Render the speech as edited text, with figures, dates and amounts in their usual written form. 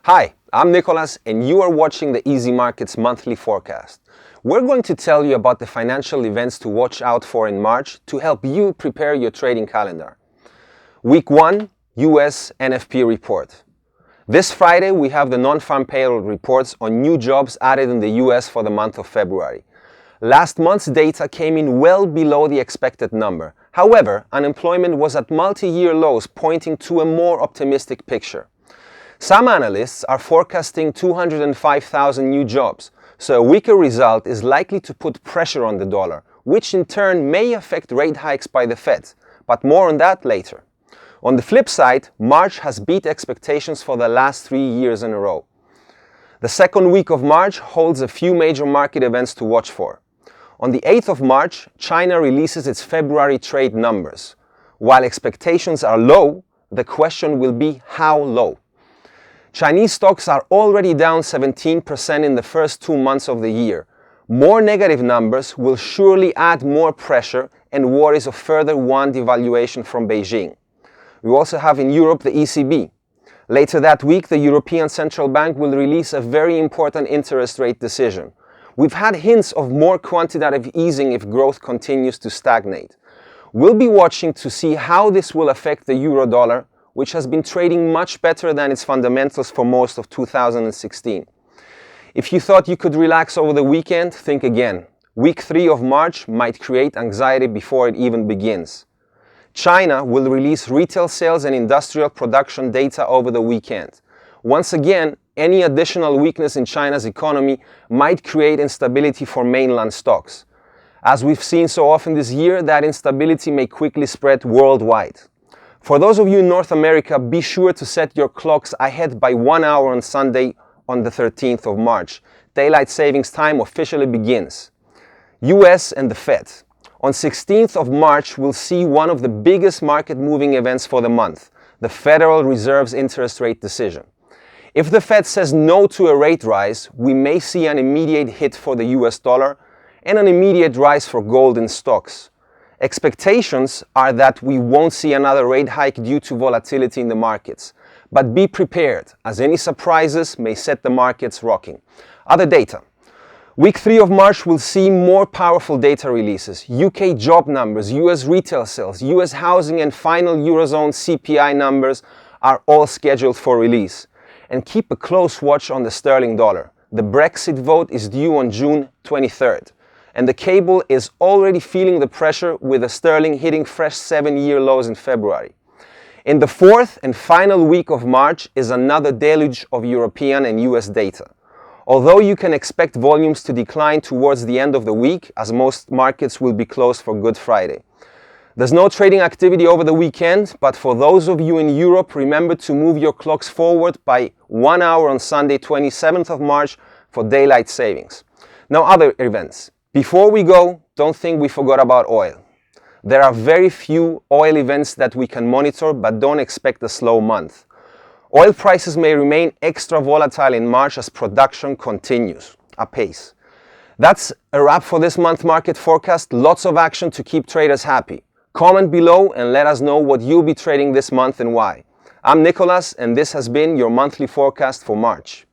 Hi, I'm Nicholas and you are watching the easyMarkets monthly forecast. We're going to tell you about the financial events to watch out for in March to help you prepare your trading calendar. Week 1, USNFP report. This Friday we have the non-farm payroll reports on new jobs added in the US for the month of February. Last month's data came in well below the expected number. However, unemployment was at multi-year lows, pointing to a more optimistic picture. Some analysts are forecasting 205,000 new jobs, so a weaker result is likely to put pressure on the dollar, which in turn may affect rate hikes by the Fed, but more on that later. On the flip side, March has beat expectations for the last 3 years in a row. The second week of March holds a few major market events to watch for. On the 8th of March, China releases its February trade numbers. While expectations are low, the question will be how low. Chinese stocks are already down 17% in the first 2 months of the year. More negative numbers will surely add more pressure and worries of further yuan devaluation from Beijing. We also have in Europe the ECB. Later that week, the European Central Bank will release a very important interest rate decision. We've had hints of more quantitative easing if growth continues to stagnate. We'll be watching to see how this will affect the euro-dollar, which has been trading much better than its fundamentals for most of 2016. If you thought you could relax over the weekend, think again. Week 3 of March might create anxiety before it even begins. China will release retail sales and industrial production data over the weekend. Once again, any additional weakness in China's economy might create instability for mainland stocks. As we've seen so often this year, that instability may quickly spread worldwide. For those of you in North America, be sure to set your clocks ahead by 1 hour on Sunday on the 13th of March. Daylight savings time officially begins. US and the Fed. On 16th of March, we'll see one of the biggest market-moving events for the month, the Federal Reserve's interest rate decision. If the Fed says no to a rate rise, we may see an immediate hit for the US dollar and an immediate rise for gold and stocks. Expectations are that we won't see another rate hike due to volatility in the markets. But be prepared, as any surprises may set the markets rocking. Other data. Week 3 of March will see more powerful data releases. UK job numbers, US retail sales, US housing and final Eurozone CPI numbers are all scheduled for release. And keep a close watch on the sterling dollar. The Brexit vote is due on June 23rd. And the cable is already feeling the pressure with the sterling hitting fresh 7-year lows in February. In the fourth and final week of March is another deluge of European and US data. Although you can expect volumes to decline towards the end of the week, as most markets will be closed for Good Friday. There's no trading activity over the weekend, but for those of you in Europe, remember to move your clocks forward by 1 hour on Sunday, 27th of March for daylight savings. Now other events. Before we go, don't think we forgot about oil. There are very few oil events that we can monitor, but don't expect a slow month. Oil prices may remain extra volatile in March as production continues apace. That's a wrap for this month market forecast. Lots of action to keep traders happy. Comment below and let us know what you'll be trading this month and why. I'm Nicholas and this has been your monthly forecast for March.